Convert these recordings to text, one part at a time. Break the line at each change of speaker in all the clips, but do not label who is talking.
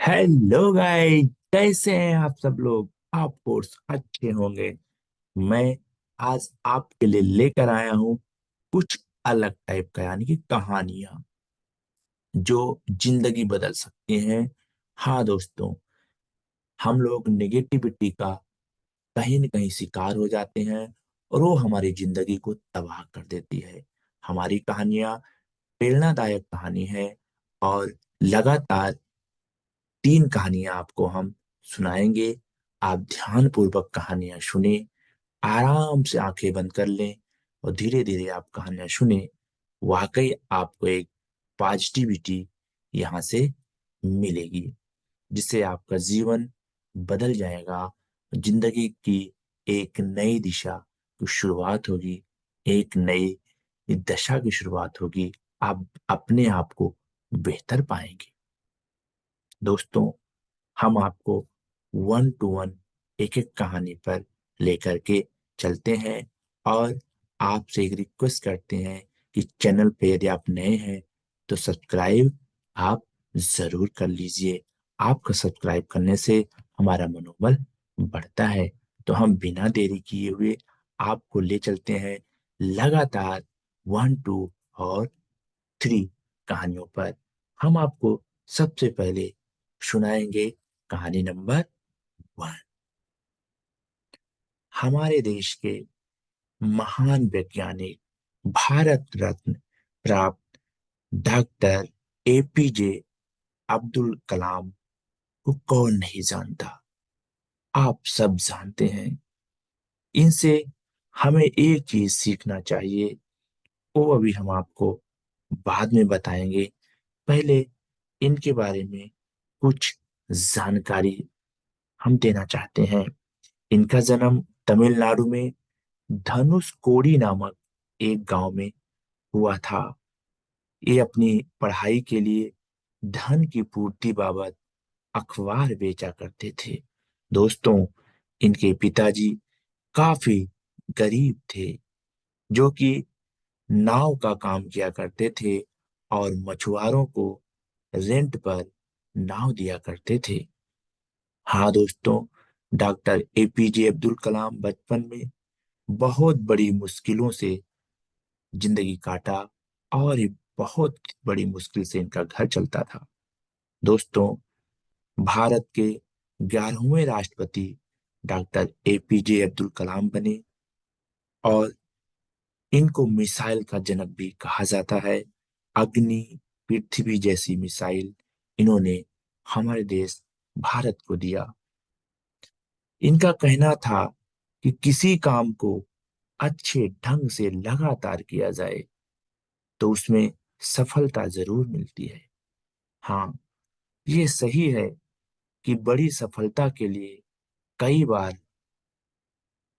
Hello guys, कैसे हैं आप सब लोग। आप कोर्स अच्छे होंगे। मैं आज आपके लिए लेकर आया हूँ कुछ अलग टाइप का, यानी कि कहानियां जो जिंदगी बदल सकती हैं। हाँ दोस्तों, हम लोग नेगेटिविटी का कहीं न कहीं शिकार हो जाते हैं और वो हमारी जिंदगी को तबाह कर देती है। हमारी कहानियां प्रेरणादायक कहानी है और लगातार 3 कहानियां आपको हम सुनाएंगे। आप ध्यान पूर्वक कहानियां सुने, आराम से आंखें बंद कर लें और धीरे धीरे आप कहानियां सुने। वाकई आपको एक पॉजिटिविटी यहाँ से मिलेगी, जिससे आपका जीवन बदल जाएगा। जिंदगी की एक नई दिशा की शुरुआत होगी, एक नई दशा की शुरुआत होगी। आप अपने आप को बेहतर पाएंगे। दोस्तों, हम आपको 1 to 1 एक एक कहानी पर लेकर के चलते हैं और आपसे एक रिक्वेस्ट करते हैं कि चैनल पे यदि आप नए हैं तो सब्सक्राइब आप जरूर कर लीजिए। आपका सब्सक्राइब करने से हमारा मनोबल बढ़ता है। तो हम बिना देरी किए हुए आपको ले चलते हैं लगातार 1 2 और 3 कहानियों पर। हम आपको सबसे पहले सुनाएंगे कहानी नंबर 1। हमारे देश के महान वैज्ञानिक, भारत रत्न प्राप्त डॉक्टर एपीजे अब्दुल कलाम को कौन नहीं जानता। आप सब जानते हैं। इनसे हमें एक चीज सीखना चाहिए, वो अभी हम आपको बाद में बताएंगे। पहले इनके बारे में कुछ जानकारी हम देना चाहते हैं। इनका जन्म तमिलनाडु में धनुषकोडी नामक एक गांव में हुआ था। ये अपनी पढ़ाई के लिए धन की पूर्ति बाबत अखबार बेचा करते थे। दोस्तों, इनके पिताजी काफी गरीब थे, जो कि नाव का काम किया करते थे और मछुआरों को रेंट पर नाव दिया करते थे। हाँ दोस्तों, डॉक्टर एपीजे अब्दुल कलाम बचपन में बहुत बड़ी मुश्किलों से जिंदगी काटा और ये बहुत बड़ी मुश्किल से इनका घर चलता था। दोस्तों, भारत के 11वें राष्ट्रपति डॉक्टर एपीजे अब्दुल कलाम बने और इनको मिसाइल का जनक भी कहा जाता है। अग्नि, पृथ्वी जैसी मिसाइल इन्होंने हमारे देश भारत को दिया। इनका कहना था कि किसी काम को अच्छे ढंग से लगातार किया जाए तो उसमें सफलता जरूर मिलती है। हाँ, ये सही है कि बड़ी सफलता के लिए कई बार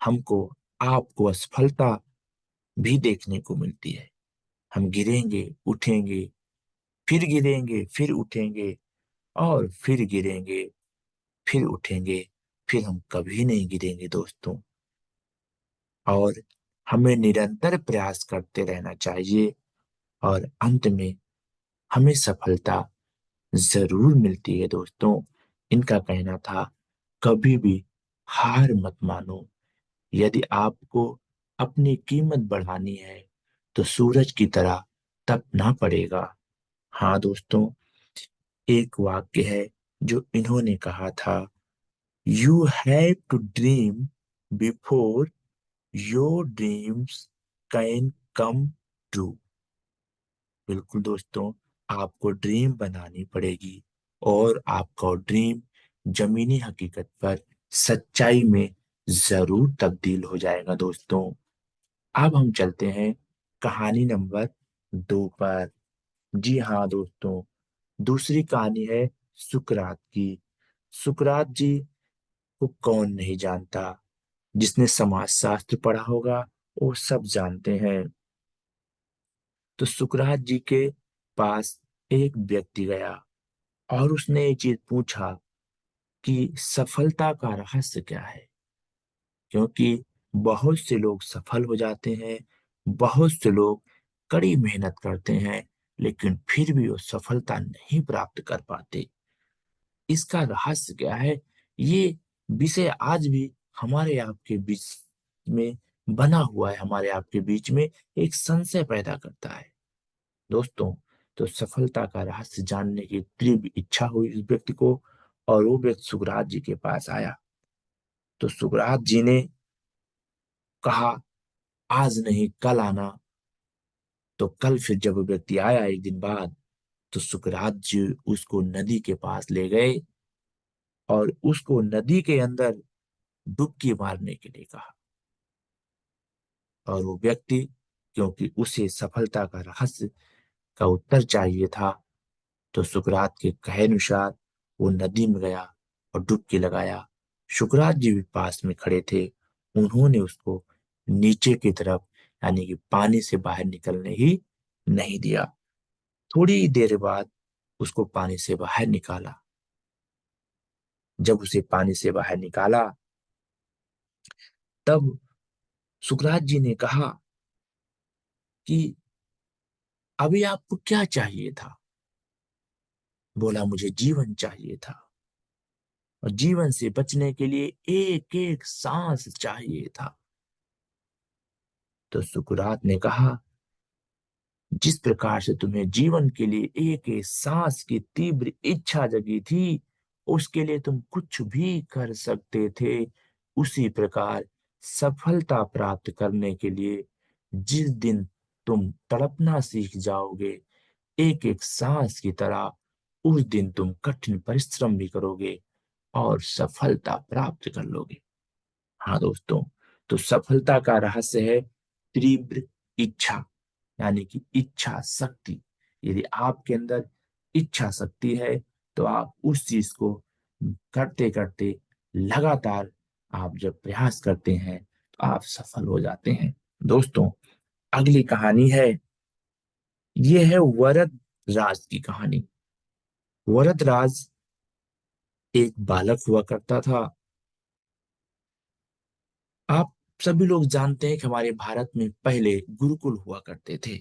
हमको आपको असफलता भी देखने को मिलती है। हम गिरेंगे, उठेंगे, फिर गिरेंगे, फिर उठेंगे और फिर गिरेंगे, फिर उठेंगे, फिर हम कभी नहीं गिरेंगे दोस्तों। और हमें निरंतर प्रयास करते रहना चाहिए और अंत में हमें सफलता जरूर मिलती है दोस्तों। इनका कहना था, कभी भी हार मत मानो। यदि आपको अपनी कीमत बढ़ानी है तो सूरज की तरह तपना पड़ेगा। हाँ दोस्तों, एक वाक्य है जो इन्होंने कहा था, you have to dream before your dreams can come true. बिल्कुल दोस्तों, आपको ड्रीम बनानी पड़ेगी और आपका ड्रीम जमीनी हकीकत पर सच्चाई में जरूर तब्दील हो जाएगा दोस्तों। अब हम चलते हैं कहानी नंबर 2 पर। जी हाँ दोस्तों, दूसरी कहानी है सुकरात की। सुकरात जी को कौन नहीं जानता। जिसने समाज शास्त्र पढ़ा होगा वो सब जानते हैं। तो सुकरात जी के पास एक व्यक्ति गया और उसने ये चीज पूछा कि सफलता का रहस्य क्या है। क्योंकि बहुत से लोग सफल हो जाते हैं, बहुत से लोग कड़ी मेहनत करते हैं, लेकिन फिर भी वो सफलता नहीं प्राप्त कर पाते। इसका रहस्य क्या है, ये विषय आज भी हमारे आपके बीच में बना हुआ है, हमारे आपके बीच में एक संशय पैदा करता है। दोस्तों, तो सफलता का रहस्य जानने की तीव्र इच्छा हुई उस व्यक्ति को, और वो व्यक्ति सुकरात जी के पास आया। तो सुकरात जी ने कहा, आज नहीं कल आना। तो कल फिर जब वो व्यक्ति आया एक दिन बाद, तो सुकरात जी उसको नदी के पास ले गए और उसको नदी के अंदर डुबकी मारने के लिए कहा। और वो व्यक्ति, क्योंकि उसे सफलता का रहस्य का उत्तर चाहिए था, तो सुकरात के कहे अनुसार वो नदी में गया और डुबकी लगाया। सुकरात जी भी पास में खड़े थे। उन्होंने उसको नीचे की तरफ, यानी कि पानी से बाहर निकलने ही नहीं दिया। थोड़ी देर बाद उसको पानी से बाहर निकाला। जब उसे पानी से बाहर निकाला, तब सुकरात जी ने कहा कि अभी आपको क्या चाहिए था? बोला, मुझे जीवन चाहिए था, और जीवन से बचने के लिए एक एक सांस चाहिए था। तो सुकरात ने कहा, जिस प्रकार से तुम्हें जीवन के लिए एक एक सांस की तीव्र इच्छा जगी थी, उसके लिए तुम कुछ भी कर सकते थे, उसी प्रकार सफलता प्राप्त करने के लिए जिस दिन तुम तड़पना सीख जाओगे एक एक सांस की तरह, उस दिन तुम कठिन परिश्रम भी करोगे और सफलता प्राप्त कर लोगे। हाँ दोस्तों, तो सफलता का रहस्य है तीव्र इच्छा, यानी कि इच्छा शक्ति। यदि आपके अंदर इच्छा शक्ति है, तो आप उस चीज को करते करते लगातार आप जब प्रयास करते हैं, तो आप सफल हो जाते हैं। दोस्तों, अगली कहानी है, ये है वरद राज की कहानी। वरद राज एक बालक हुआ करता था। आप सभी लोग जानते हैं कि हमारे भारत में पहले गुरुकुल हुआ करते थे।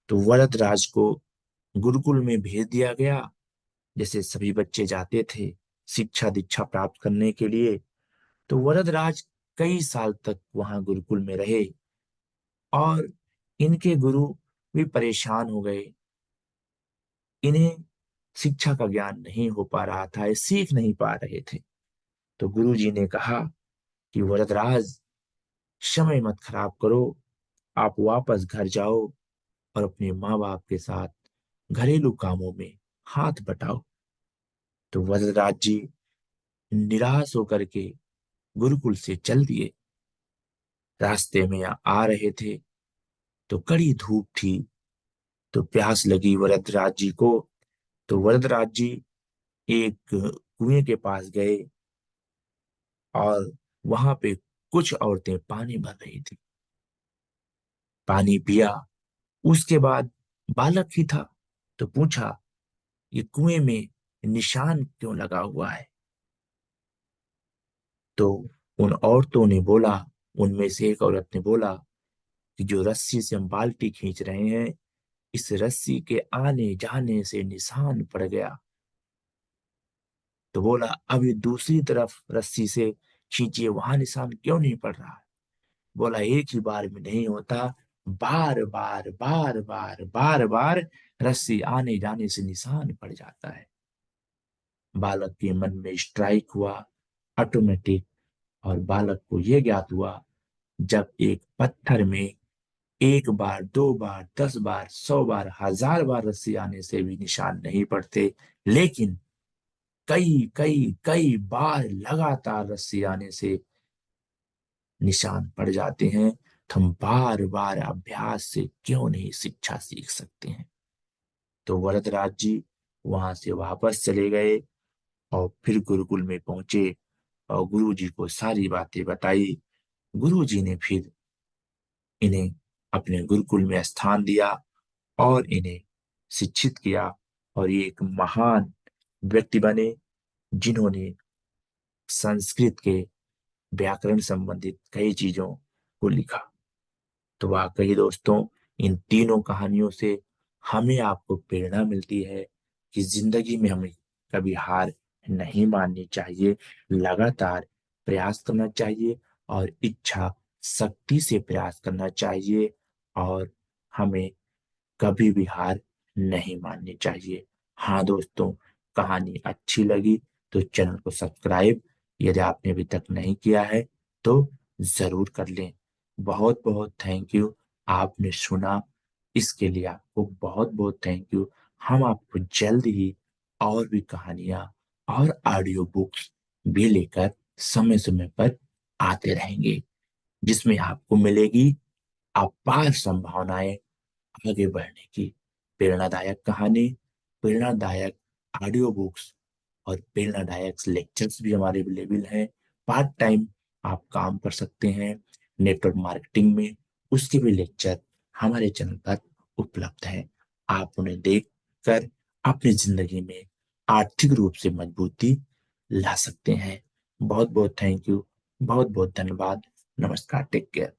तो वरद राज को गुरुकुल में भेज दिया गया, जैसे सभी बच्चे जाते थे शिक्षा दीक्षा प्राप्त करने के लिए। तो वरद राज कई साल तक वहां गुरुकुल में रहे, और इनके गुरु भी परेशान हो गए। इन्हें शिक्षा का ज्ञान नहीं हो पा रहा था, ये सीख नहीं पा रहे थे। तो गुरु जी ने कहा कि वरदराज, समय मत खराब करो, आप वापस घर जाओ और अपने माँ बाप के साथ घरेलू कामों में हाथ बटाओ। तो वरदराज जी निराश होकर के गुरुकुल से चल दिए। रास्ते में आ रहे थे तो कड़ी धूप थी, तो प्यास लगी वरदराज जी को। तो वरदराज जी एक कुएं के पास गए, और वहां पे कुछ औरतें पानी भर रही थी। पानी पिया, उसके बाद बालक ही था, तो पूछा, ये कुएं में निशान क्यों लगा हुआ है? तो उन औरतों ने बोला, उनमें से एक औरत ने बोला कि जो रस्सी से हम बाल्टी खींच रहे हैं, इस रस्सी के आने जाने से निशान पड़ गया। तो बोला, अभी दूसरी तरफ रस्सी से खींचिए, वहां निशान क्यों नहीं पड़ रहा? बोला, एक ही बार में नहीं होता, बार बार बार बार बार बार रस्सी आने जाने से निशान पड़ जाता है। बालक के मन में स्ट्राइक हुआ ऑटोमेटिक, और बालक को यह ज्ञात हुआ, जब एक पत्थर में एक बार, दो बार, 10 बार, 100 बार, 1000 बार रस्सी आने से भी निशान नहीं पड़ते, लेकिन कई कई कई बार लगातार रस्सी आने से निशान पड़ जाते हैं, तो हम बार बार अभ्यास से क्यों नहीं शिक्षा सीख सकते हैं? तो वरदराज जी वहां से वापस चले गए और फिर गुरुकुल में पहुंचे और गुरु जी को सारी बातें बताई। गुरु जी ने फिर इन्हें अपने गुरुकुल में स्थान दिया और इन्हें शिक्षित किया, और ये एक महान व्यक्ति बने, जिन्होंने संस्कृत के व्याकरण संबंधित कई चीजों को लिखा। तो वाकई दोस्तों, इन तीनों कहानियों से हमें आपको प्रेरणा मिलती है कि जिंदगी में हमें कभी हार नहीं माननी चाहिए। लगातार प्रयास करना चाहिए और इच्छा शक्ति से प्रयास करना चाहिए, और हमें कभी भी हार नहीं माननी चाहिए। हाँ दोस्तों, कहानी अच्छी लगी तो चैनल को सब्सक्राइब यदि आपने अभी तक नहीं किया है तो जरूर कर लें। बहुत बहुत थैंक यू, आपने सुना, इसके लिए आपको बहुत बहुत थैंक यू। हम आपको जल्द ही और भी कहानियां और ऑडियो बुक्स भी लेकर समय समय पर आते रहेंगे, जिसमें आपको मिलेगी अपार संभावनाएं आगे बढ़ने की। प्रेरणादायक कहानी, प्रेरणादायक ऑडियो बुक्स और प्रेरणादायक लेक्चर्स भी हमारे अवेलेबल हैं। पार्ट टाइम आप काम कर सकते हैं नेटवर्क मार्केटिंग में, उसके भी लेक्चर हमारे चैनल पर उपलब्ध हैं। आप उन्हें देख कर अपनी जिंदगी में आर्थिक रूप से मजबूती ला सकते हैं। बहुत बहुत थैंक यू, बहुत बहुत धन्यवाद। नमस्कार, टेक केयर।